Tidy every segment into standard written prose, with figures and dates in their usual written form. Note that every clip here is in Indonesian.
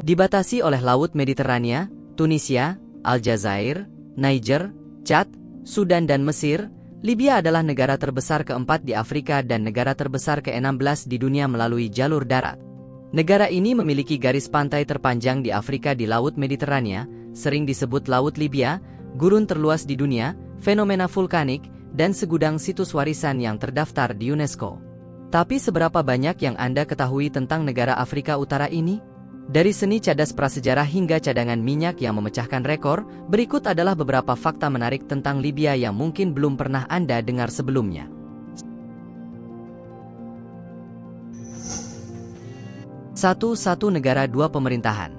Dibatasi oleh Laut Mediterania, Tunisia, Aljazair, Niger, Chad, Sudan dan Mesir, Libya adalah negara terbesar keempat di Afrika dan negara terbesar ke-16 di dunia melalui jalur darat. Negara ini memiliki garis pantai terpanjang di Afrika di Laut Mediterania, sering disebut Laut Libya, gurun terluas di dunia, fenomena vulkanik, dan segudang situs warisan yang terdaftar di UNESCO. Tapi seberapa banyak yang Anda ketahui tentang negara Afrika Utara ini? Dari seni cadas prasejarah hingga cadangan minyak yang memecahkan rekor, berikut adalah beberapa fakta menarik tentang Libya yang mungkin belum pernah Anda dengar sebelumnya. 1. Negara dua pemerintahan.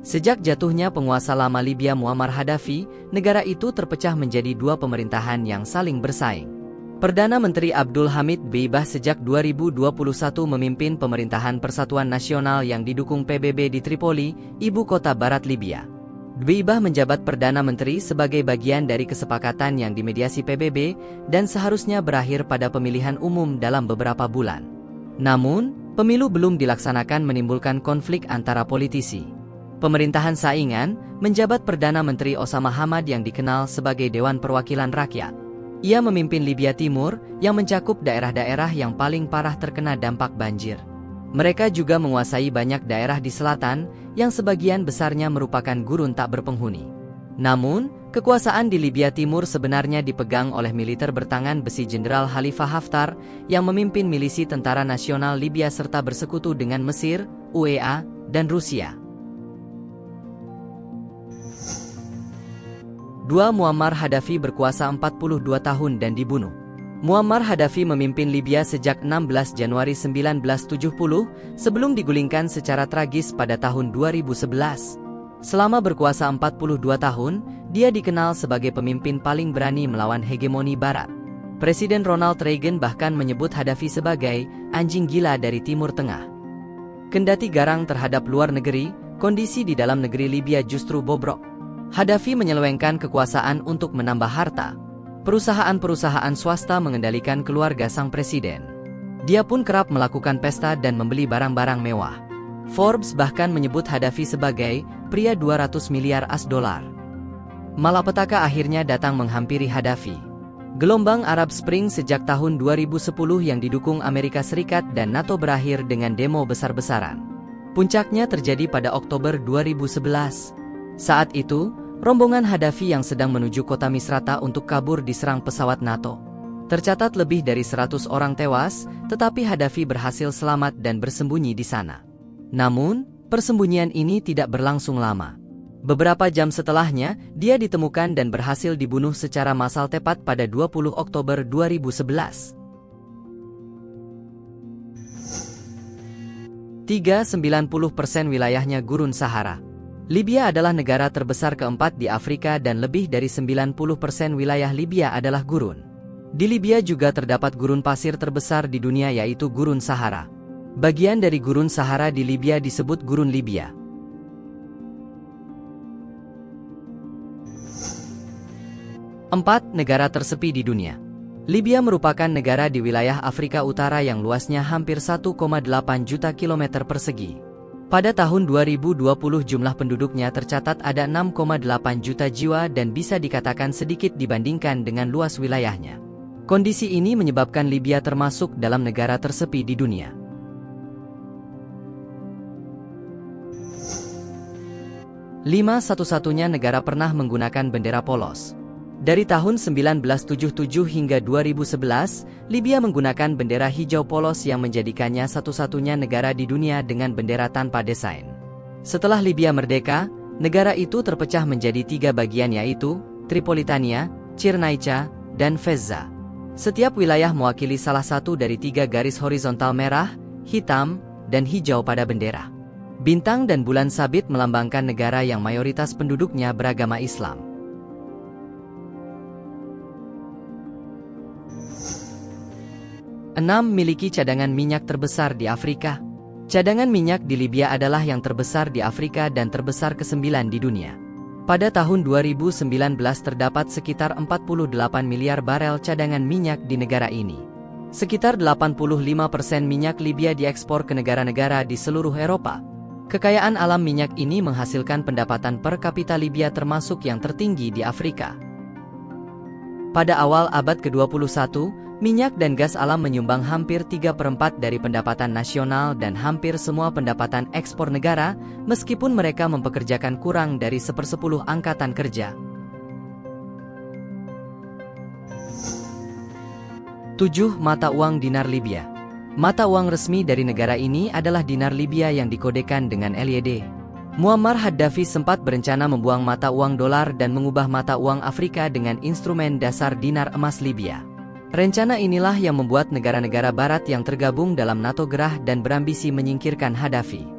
Sejak jatuhnya penguasa lama Libya Muammar Gaddafi, negara itu terpecah menjadi dua pemerintahan yang saling bersaing. Perdana Menteri Abdul Hamid Dbeibah sejak 2021 memimpin pemerintahan Persatuan Nasional yang didukung PBB di Tripoli, ibu kota barat Libya. Dbeibah menjabat Perdana Menteri sebagai bagian dari kesepakatan yang dimediasi PBB dan seharusnya berakhir pada pemilihan umum dalam beberapa bulan. Namun, pemilu belum dilaksanakan menimbulkan konflik antara politisi. Pemerintahan saingan menjabat Perdana Menteri Osama Hamad yang dikenal sebagai Dewan Perwakilan Rakyat. Ia memimpin Libya Timur, yang mencakup daerah-daerah yang paling parah terkena dampak banjir. Mereka juga menguasai banyak daerah di selatan, yang sebagian besarnya merupakan gurun tak berpenghuni. Namun, kekuasaan di Libya Timur sebenarnya dipegang oleh militer bertangan besi Jenderal Khalifa Haftar, yang memimpin milisi Tentara Nasional Libya serta bersekutu dengan Mesir, UEA, dan Rusia. 2. Muammar Gaddafi berkuasa 42 tahun dan dibunuh. Muammar Gaddafi memimpin Libya sejak 16 Januari 1970, sebelum digulingkan secara tragis pada tahun 2011. Selama berkuasa 42 tahun, dia dikenal sebagai pemimpin paling berani melawan hegemoni Barat. Presiden Ronald Reagan bahkan menyebut Gaddafi sebagai anjing gila dari Timur Tengah. Kendati garang terhadap luar negeri, kondisi di dalam negeri Libya justru bobrok. Gaddafi menyelewengkan kekuasaan untuk menambah harta. Perusahaan-perusahaan swasta mengendalikan keluarga sang presiden. Dia pun kerap melakukan pesta dan membeli barang-barang mewah. Forbes bahkan menyebut Gaddafi sebagai pria 200 miliar US$. Malapetaka akhirnya datang menghampiri Gaddafi. Gelombang Arab Spring sejak tahun 2010 yang didukung Amerika Serikat dan NATO berakhir dengan demo besar-besaran. Puncaknya terjadi pada Oktober 2011. Saat itu, rombongan Gaddafi yang sedang menuju kota Misrata untuk kabur diserang pesawat NATO. Tercatat lebih dari 100 orang tewas, tetapi Gaddafi berhasil selamat dan bersembunyi di sana. Namun, persembunyian ini tidak berlangsung lama. Beberapa jam setelahnya, dia ditemukan dan berhasil dibunuh secara massal tepat pada 20 Oktober 2011. 3. 90% wilayahnya gurun Sahara. Libya adalah negara terbesar keempat di Afrika dan lebih dari 90% wilayah Libya adalah gurun. Di Libya juga terdapat gurun pasir terbesar di dunia yaitu Gurun Sahara. Bagian dari Gurun Sahara di Libya disebut Gurun Libya. 4. Negara tersepi di dunia. Libya merupakan negara di wilayah Afrika Utara yang luasnya hampir 1,8 juta kilometer persegi. Pada tahun 2020 jumlah penduduknya tercatat ada 6,8 juta jiwa dan bisa dikatakan sedikit dibandingkan dengan luas wilayahnya. Kondisi ini menyebabkan Libya termasuk dalam negara tersepi di dunia. 5. Satu-satunya negara pernah menggunakan bendera polos. Dari tahun 1977 hingga 2011, Libya menggunakan bendera hijau polos yang menjadikannya satu-satunya negara di dunia dengan bendera tanpa desain. Setelah Libya merdeka, negara itu terpecah menjadi 3 bagian yaitu Tripolitania, Cyrenaica, dan Fezza. Setiap wilayah mewakili salah satu dari 3 garis horizontal merah, hitam, dan hijau pada bendera. Bintang dan bulan sabit melambangkan negara yang mayoritas penduduknya beragama Islam. 6. Miliki cadangan minyak terbesar di Afrika. Cadangan minyak di Libya adalah yang terbesar di Afrika dan terbesar ke-9 di dunia. Pada tahun 2019 terdapat sekitar 48 miliar barel cadangan minyak di negara ini. Sekitar 85% minyak Libya diekspor ke negara-negara di seluruh Eropa. Kekayaan alam minyak ini menghasilkan pendapatan per kapita Libya termasuk yang tertinggi di Afrika. Pada awal abad ke-21, minyak dan gas alam menyumbang hampir 3/4 dari pendapatan nasional dan hampir semua pendapatan ekspor negara, meskipun mereka mempekerjakan kurang dari 1/10 angkatan kerja. 7. Mata uang dinar Libya. Mata uang resmi dari negara ini adalah dinar Libya yang dikodekan dengan LYD. Muammar Gaddafi sempat berencana membuang mata uang dolar dan mengubah mata uang Afrika dengan instrumen dasar dinar emas Libya. Rencana inilah yang membuat negara-negara barat yang tergabung dalam NATO gerah dan berambisi menyingkirkan Gaddafi.